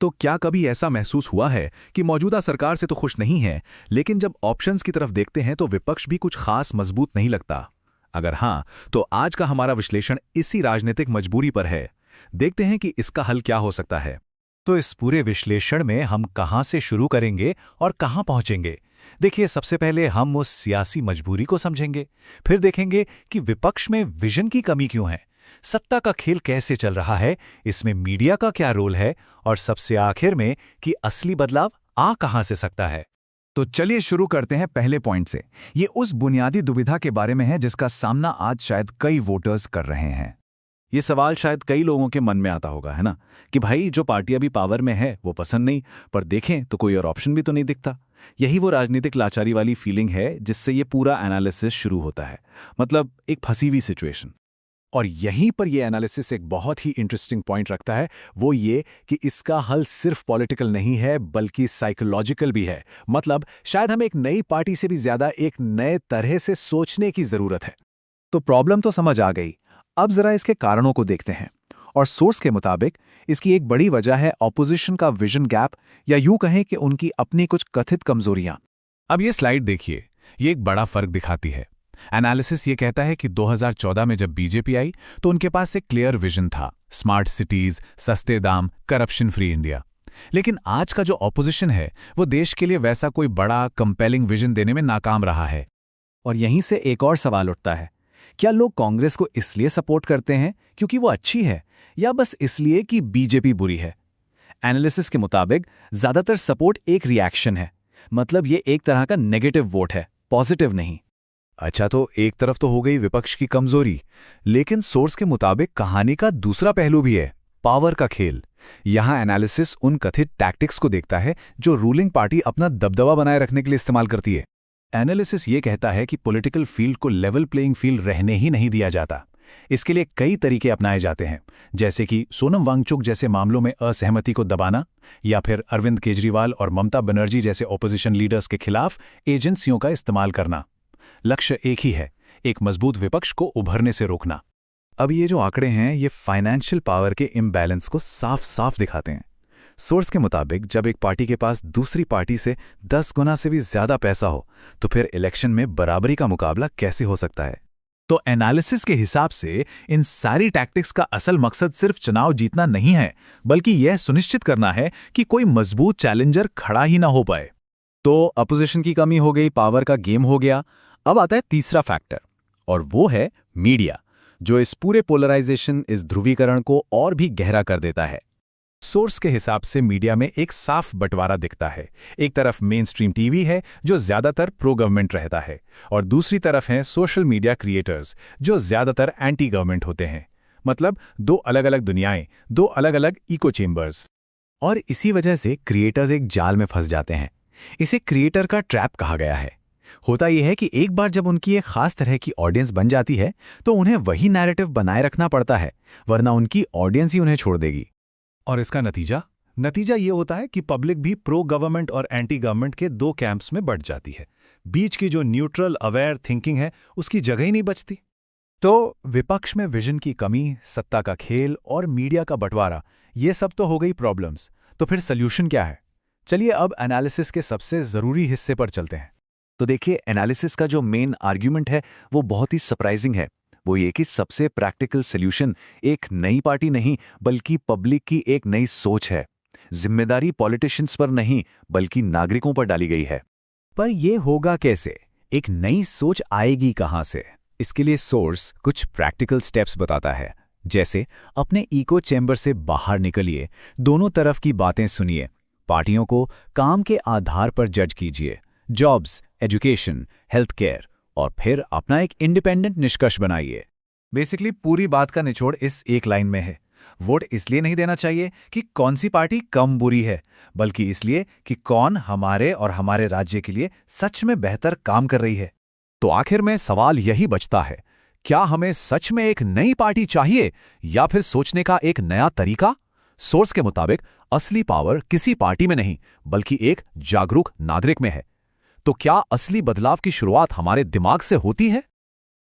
तो क्या कभी ऐसा महसूस हुआ है कि मौजूदा सरकार से तो खुश नहीं है, लेकिन जब ऑप्शंस की तरफ देखते हैं तो विपक्ष भी कुछ खास मजबूत नहीं लगता? अगर हाँ, तो आज का हमारा विश्लेषण इसी राजनीतिक मजबूरी पर है। देखते हैं कि इसका हल क्या हो सकता है। तो इस पूरे विश्लेषण में हम कहां से शुरू करेंगे और कहां पहुंचेंगे? देखिए, सबसे पहले हम उस सियासी मजबूरी को समझेंगे, फिर देखेंगे कि विपक्ष में विजन की कमी क्यों है, सत्ता का खेल कैसे चल रहा है, इसमें मीडिया का क्या रोल है, और सबसे आखिर में कि असली बदलाव आ कहां से सकता है। तो चलिए शुरू करते हैं पहले पॉइंट से। ये उस बुनियादी दुविधा के बारे में है जिसका सामना आज शायद कई वोटर्स कर रहे हैं। ये सवाल शायद कई लोगों के मन में आता होगा, है ना, कि भाई जो पार्टी अभी पावर में है वो पसंद नहीं, पर देखें तो कोई और ऑप्शन भी तो नहीं दिखता। यही वो राजनीतिक लाचारी वाली फीलिंग है जिससे ये पूरा एनालिसिस शुरू होता है, मतलब एक फंसी हुई सिचुएशन। और यहीं पर यह एनालिसिस एक बहुत ही इंटरेस्टिंग पॉइंट रखता है, वो ये कि इसका हल सिर्फ पॉलिटिकल नहीं है बल्कि साइकोलॉजिकल भी है। मतलब शायद हमें एक नई पार्टी से भी ज्यादा एक नए तरह से सोचने की जरूरत है। तो प्रॉब्लम तो समझ आ गई, अब जरा इसके कारणों को देखते हैं। और सोर्स के मुताबिक इसकी एक बड़ी वजह है ऑपोजिशन का विजन गैप, या यूं कहें कि उनकी अपनी कुछ कथित कमजोरियां। अब ये स्लाइड देखिए, ये एक बड़ा फर्क दिखाती है। एनालिसिस ये कहता है कि 2014 में जब बीजेपी आई तो उनके पास एक क्लियर विजन था, स्मार्ट सिटीज, सस्ते दाम, करप्शन फ्री इंडिया। लेकिन आज का जो ऑपोजिशन है वो देश के लिए वैसा कोई बड़ा कंपेलिंग विजन देने में नाकाम रहा है। और यहीं से एक और सवाल उठता है, क्या लोग कांग्रेस को इसलिए सपोर्ट करते हैं क्योंकि वो अच्छी है, या बस इसलिए कि बीजेपी बुरी है? एनालिसिस के मुताबिक ज्यादातर सपोर्ट एक रिएक्शन है, मतलब ये एक तरह का नेगेटिव वोट है, पॉजिटिव नहीं। अच्छा, तो एक तरफ तो हो गई विपक्ष की कमजोरी, लेकिन सोर्स के मुताबिक कहानी का दूसरा पहलू भी है, पावर का खेल। यहां एनालिसिस उन कथित टैक्टिक्स को देखता है जो रूलिंग पार्टी अपना दबदबा बनाए रखने के लिए इस्तेमाल करती है। एनालिसिस ये कहता है कि पॉलिटिकल फील्ड को लेवल प्लेइंग फील्ड रहने ही नहीं दिया जाता। इसके लिए कई तरीके अपनाए जाते हैं, जैसे कि सोनम वांगचुक जैसे मामलों में असहमति को दबाना, या फिर अरविंद केजरीवाल और ममता बनर्जी जैसे ओपोजिशन लीडर्स के खिलाफ एजेंसियों का इस्तेमाल करना। लक्ष्य एक ही है, एक मजबूत विपक्ष को उभरने से रोकना। अब ये जो आंकड़े हैं ये फाइनेंशियल पावर के इम्बैलेंस को साफ साफ दिखाते हैं। सोर्स के मुताबिक जब एक पार्टी के पास दूसरी पार्टी से 10 गुना से भी ज्यादा पैसा हो तो फिर इलेक्शन में बराबरी का मुकाबला कैसे हो सकता है? तो एनालिसिस के हिसाब से इन सारी टैक्टिक्स का असल मकसद सिर्फ चुनाव जीतना नहीं है, बल्कि यह सुनिश्चित करना है कि कोई मजबूत चैलेंजर खड़ा ही ना हो पाए। तो अपोजिशन की कमी हो गई, पावर का गेम हो गया। अब आता है तीसरा फैक्टर, और वो है मीडिया, जो इस पूरे पोलराइजेशन, इस ध्रुवीकरण को और भी गहरा कर देता है। सोर्स के हिसाब से मीडिया में एक साफ बंटवारा दिखता है। एक तरफ मेन स्ट्रीम टीवी है जो ज्यादातर प्रो गवर्नमेंट रहता है, और दूसरी तरफ हैं सोशल मीडिया क्रिएटर्स जो ज्यादातर एंटी गवर्नमेंट होते हैं। मतलब दो अलग अलग दुनियाएं, दो अलग अलग इको चेम्बर्स। और इसी वजह से क्रिएटर्स एक जाल में फंस जाते हैं। इसे क्रिएटर का ट्रैप कहा गया है। होता यह है कि एक बार जब उनकी एक खास तरह की ऑडियंस बन जाती है तो उन्हें वही नैरेटिव बनाए रखना पड़ता है, वरना उनकी ऑडियंस ही उन्हें छोड़ देगी। और इसका नतीजा ये होता है कि पब्लिक भी प्रो गवर्नमेंट और एंटी गवर्नमेंट के दो कैंप्स में बढ़ जाती है। बीच की जो न्यूट्रल अवेयर थिंकिंग है उसकी जगह ही नहीं बचती। तो विपक्ष में विजन की कमी, सत्ता का खेल और मीडिया का बंटवारा, ये सब तो हो गई प्रॉब्लम्स। तो फिर सॉल्यूशन क्या है? चलिए अब एनालिसिस के सबसे जरूरी हिस्से पर चलते हैं। तो देखिए, एनालिसिस का जो मेन आर्ग्यूमेंट है वो बहुत ही सरप्राइजिंग है। वो ये कि सबसे प्रैक्टिकल सॉल्यूशन एक नई पार्टी नहीं बल्कि पब्लिक की एक नई सोच है। जिम्मेदारी पॉलिटिशियंस पर नहीं बल्कि नागरिकों पर डाली गई है। पर यह होगा कैसे? एक नई सोच आएगी कहां से? इसके लिए सोर्स कुछ प्रैक्टिकल स्टेप्स बताता है, जैसे अपने इको चैम्बर से बाहर निकलिए, दोनों तरफ की बातें सुनिए, पार्टियों को काम के आधार पर जज कीजिए, जॉब्स, एजुकेशन, हेल्थ केयर, और फिर अपना एक इंडिपेंडेंट निष्कर्ष बनाइए। बेसिकली पूरी बात का निचोड़ इस एक लाइन में है। वोट इसलिए नहीं देना चाहिए कि कौन सी पार्टी कम बुरी है, बल्कि इसलिए कि कौन हमारे और हमारे राज्य के लिए सच में बेहतर काम कर रही है। तो आखिर में सवाल यही बचता है, क्या हमें सच में एक नई पार्टी चाहिए या फिर सोचने का एक नया तरीका? सोर्स के मुताबिक असली पावर किसी पार्टी में नहीं बल्कि एक जागरूक नागरिक में है। तो क्या असली बदलाव की शुरुआत हमारे दिमाग से होती है?